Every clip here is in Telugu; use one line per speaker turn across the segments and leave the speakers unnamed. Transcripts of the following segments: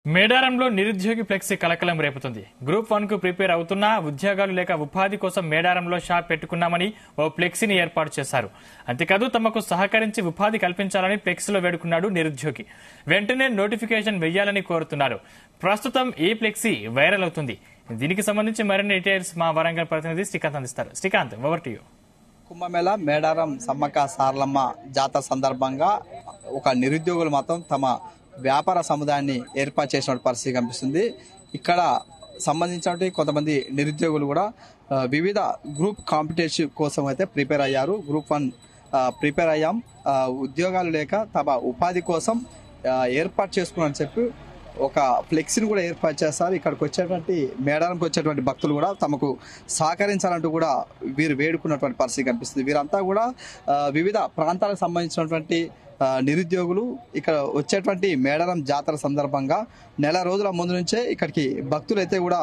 మేడారంలో నిరుద్యోగి ఫ్లెక్సీ కలకలం రేపుతుంది. గ్రూప్ 1 కు ప్రిపేర్ అవుతున్నా ఉద్యోగాలు లేక ఉపాధి కోసం మేడారంలో షాప్ పెట్టుకున్నామని ఓ ఫ్లెక్సీని ఏర్పాటు చేశారు. అంతేకాదు తమకు సహకరించి ఉపాధి కల్పించాలని ఫ్లెక్సీలో వేడుకున్నాడు నిరుద్యోగి. వెంటనే నోటిఫికేషన్ వెయ్యాలని కోరుతున్నారు. ప్రస్తుతం ఈ ఫ్లెక్సీ వైరల్ అవుతుంది. దీనికి సంబంధించి మరిన్ని డీటెయిల్స్ మా వరంగల్ ప్రతినిధి శ్రీకాంత్ అందిస్తారు. Srikanth, over to you.
Kumbh Mela Medaram Sammakka Saralamma జాతర సందర్భంగా ఒక నిరుద్యోగులు మాత్రం తమ వ్యాపార సముదాయాన్ని ఏర్పాటు చేసిన పరిస్థితి కనిపిస్తుంది. ఇక్కడ సంబంధించిన కొంతమంది నిరుద్యోగులు కూడా వివిధ గ్రూప్ కాంపిటీషన్ కోసం అయితే ప్రిపేర్ అయ్యారు. గ్రూప్ 1 ప్రిపేర్ అయ్యాం, ఉద్యోగాలు లేక తమ ఉపాధి కోసం ఏర్పాటు చేసుకున్నారని చెప్పి ఒక ఫ్లెక్సీని కూడా ఏర్పాటు చేస్తారు. ఇక్కడికి వచ్చేటువంటి మేడారంకి వచ్చేటువంటి భక్తులు కూడా తమకు సహకరించాలంటూ కూడా వీరు వేడుకున్నటువంటి పరిస్థితి కనిపిస్తుంది. వీరంతా కూడా వివిధ ప్రాంతాలకు సంబంధించినటువంటి నిరుద్యోగులు ఇక్కడ వచ్చేటువంటి మేడారం జాతర సందర్భంగా నెల రోజుల ముందు నుంచే ఇక్కడికి భక్తులు అయితే కూడా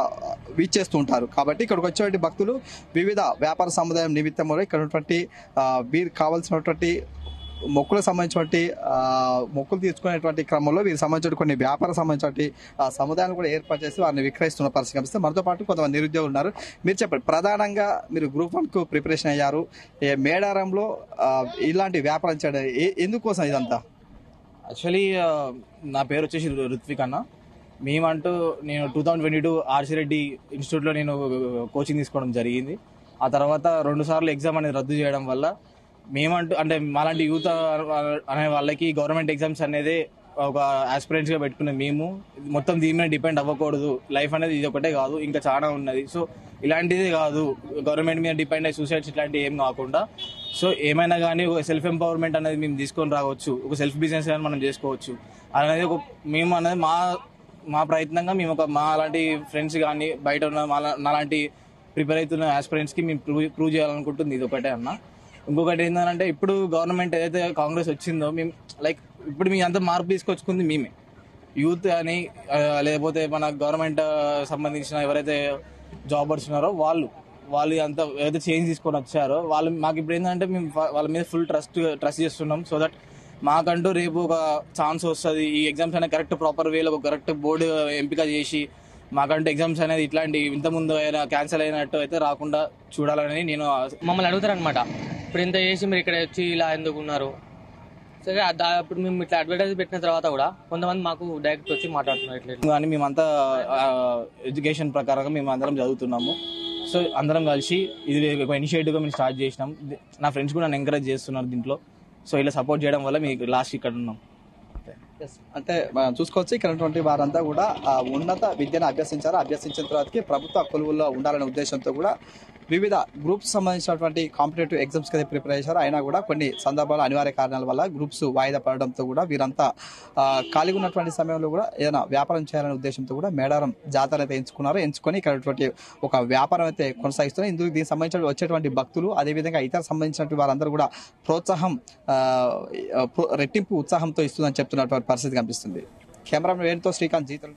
వీచేస్తూ ఉంటారు. కాబట్టి ఇక్కడికి వచ్చేటువంటి భక్తులు వివిధ వ్యాపార సముదాయం నిమిత్తం కూడా ఇక్కడ ఉన్నటువంటి వీరికి కావాల్సినటువంటి మొక్కులకు సంబంధించినటువంటి మొక్కులు తీర్చుకునేటువంటి క్రమంలో వీరికి సంబంధించిన కొన్ని వ్యాపార సంబంధించినటువంటి సముదాయాలు కూడా ఏర్పాటు చేసి వారిని విక్రయిస్తున్న పరిస్థితి కనిపిస్తే మనతో పాటు కొంతమంది నిరుద్యోగులు ఉన్నారు. మీరు చెప్పండి, ప్రధానంగా మీరు గ్రూప్ 1 కు ప్రిపరేషన్ అయ్యారు, మేడారంలో ఇలాంటి వ్యాపారం చేయడం ఎందుకోసం ఇదంతా?
యాక్చువల్లీ నా పేరు వచ్చేసి రుత్విక్ అన్న. మేమంటూ నేను 2022 ఆర్సి రెడ్డి ఇన్స్టిట్యూట్లో నేను కోచింగ్ తీసుకోవడం జరిగింది. ఆ తర్వాత 2 సార్లు ఎగ్జామ్ అనేది రద్దు చేయడం వల్ల మేమంటూ అంటే మాలాంటి యూత్ అనే వాళ్ళకి గవర్నమెంట్ ఎగ్జామ్స్ అనేది ఒక ఆస్పిరెంట్స్గా పెట్టుకునేది. మేము మొత్తం దీని మీద డిపెండ్ అవ్వకూడదు, లైఫ్ అనేది ఇది ఒకటే కాదు, ఇంకా చాలా ఉన్నది. సో ఇలాంటిది కాదు, గవర్నమెంట్ మీద డిపెండ్ అయ్యి సూసైడ్స్ ఇట్లాంటివి ఏం కాకుండా సో ఏమైనా కానీ ఒక సెల్ఫ్ ఎంపవర్మెంట్ అనేది మేము తీసుకొని రావచ్చు, ఒక సెల్ఫ్ బిజినెస్ అనేది మనం చేసుకోవచ్చు అనేది ఒక మేము అనేది మా ప్రయత్నంగా మేము ఒక మా లాంటి ఫ్రెండ్స్ కానీ బయట ఉన్న నాలాంటి ప్రిపేర్ అవుతున్న ఆస్పిరెంట్స్కి మేము ప్రూవ్ చేయాలనుకుంటుంది ఇది ఒకటే అన్న. ఇంకొకటి ఏంటంటే ఇప్పుడు గవర్నమెంట్ ఏదైతే కాంగ్రెస్ వచ్చిందో మేము లైక్ ఇప్పుడు మీ అంత మార్పు తీసుకొచ్చుకుంది మేమే, యూత్ అని లేకపోతే మన గవర్నమెంట్ సంబంధించిన ఎవరైతే జాబర్స్ ఉన్నారో వాళ్ళు అంతా ఏదైతే చేంజ్ తీసుకొని వచ్చారో వాళ్ళు మాకు ఇప్పుడు ఏంటంటే మేము వాళ్ళ మీద ఫుల్ ట్రస్ట్ చేస్తున్నాం. సో దట్ మాకంటూ రేపు ఒక ఛాన్స్ వస్తుంది, ఈ ఎగ్జామ్స్ అనేది కరెక్ట్ ప్రాపర్ వేలో ఒక కరెక్ట్ బోర్డు ఎంపిక చేసి మాకంటూ ఎగ్జామ్స్ అనేది ఇట్లాంటి ఇంతకుముందు అయినా క్యాన్సిల్ అయినట్టు అయితే రాకుండా చూడాలని నేను
మమ్మల్ని అడుగుతారనమాట. ఇప్పుడు ఇంత చేసి మీరు ఇక్కడ వచ్చి ఇలా ఎందుకు ఉన్నారు సరే. ఇప్పుడు మేము ఇట్లా అడ్వర్టైజ్ పెట్టిన తర్వాత కూడా కొంతమంది మాకు డైరెక్ట్ వచ్చి మాట్లాడుతున్నారు ఇట్లా.
కానీ మేమంతా ఎడ్యుకేషన్ ప్రకారంగా మేము అందరం చదువుతున్నాము. సో అందరం కలిసి ఇది ఒక ఇనిషియేటివ్గా మేము స్టార్ట్ చేసినాం. నా ఫ్రెండ్స్ కూడా నన్ను ఎంకరేజ్ చేస్తున్నారు దీంట్లో. సో ఇలా సపోర్ట్ చేయడం వల్ల మీకు లాస్ట్ ఇక్కడ ఉన్నాం.
అంటే మనం చూసుకోవచ్చు, ఇక్కడ ఉన్నటువంటి వారంతా కూడా ఉన్నత విద్యను అభ్యసించారు. అభ్యసించిన తర్వాతకి ప్రభుత్వ కొలువుల్లో ఉండాలనే ఉద్దేశంతో కూడా వివిధ గ్రూప్స్ సంబంధించినటువంటి కాంపిటేటివ్ ఎగ్జామ్స్ కి ప్రిపేర్ అయ్యారు. అయినా కూడా కొన్ని సందర్భాలు అనివార్య కారణాల వల్ల గ్రూప్స్ వాయిదా పడడంతో కూడా వీరంతా ఖాళీగా ఉన్నటువంటి సమయంలో కూడా ఏదైనా వ్యాపారం చేయాలనే ఉద్దేశంతో కూడా మేడారం జాతర అయితే ఎంచుకొని ఇక్కడ ఒక వ్యాపారం అయితే కొనసాగిస్తున్నారు. ఇందుకు దీనికి సంబంధించిన వచ్చేటువంటి భక్తులు అదేవిధంగా ఇతర సంబంధించినటువంటి వారందరూ కూడా ప్రోత్సాహం రెట్టింపు ఉత్సాహంతో ఇస్తుందని చెప్తున్నటువంటి పరిస్థితి కనిపిస్తుంది. కెమెరామెన్ వేణుతో శ్రీకాంత్, జీతల్.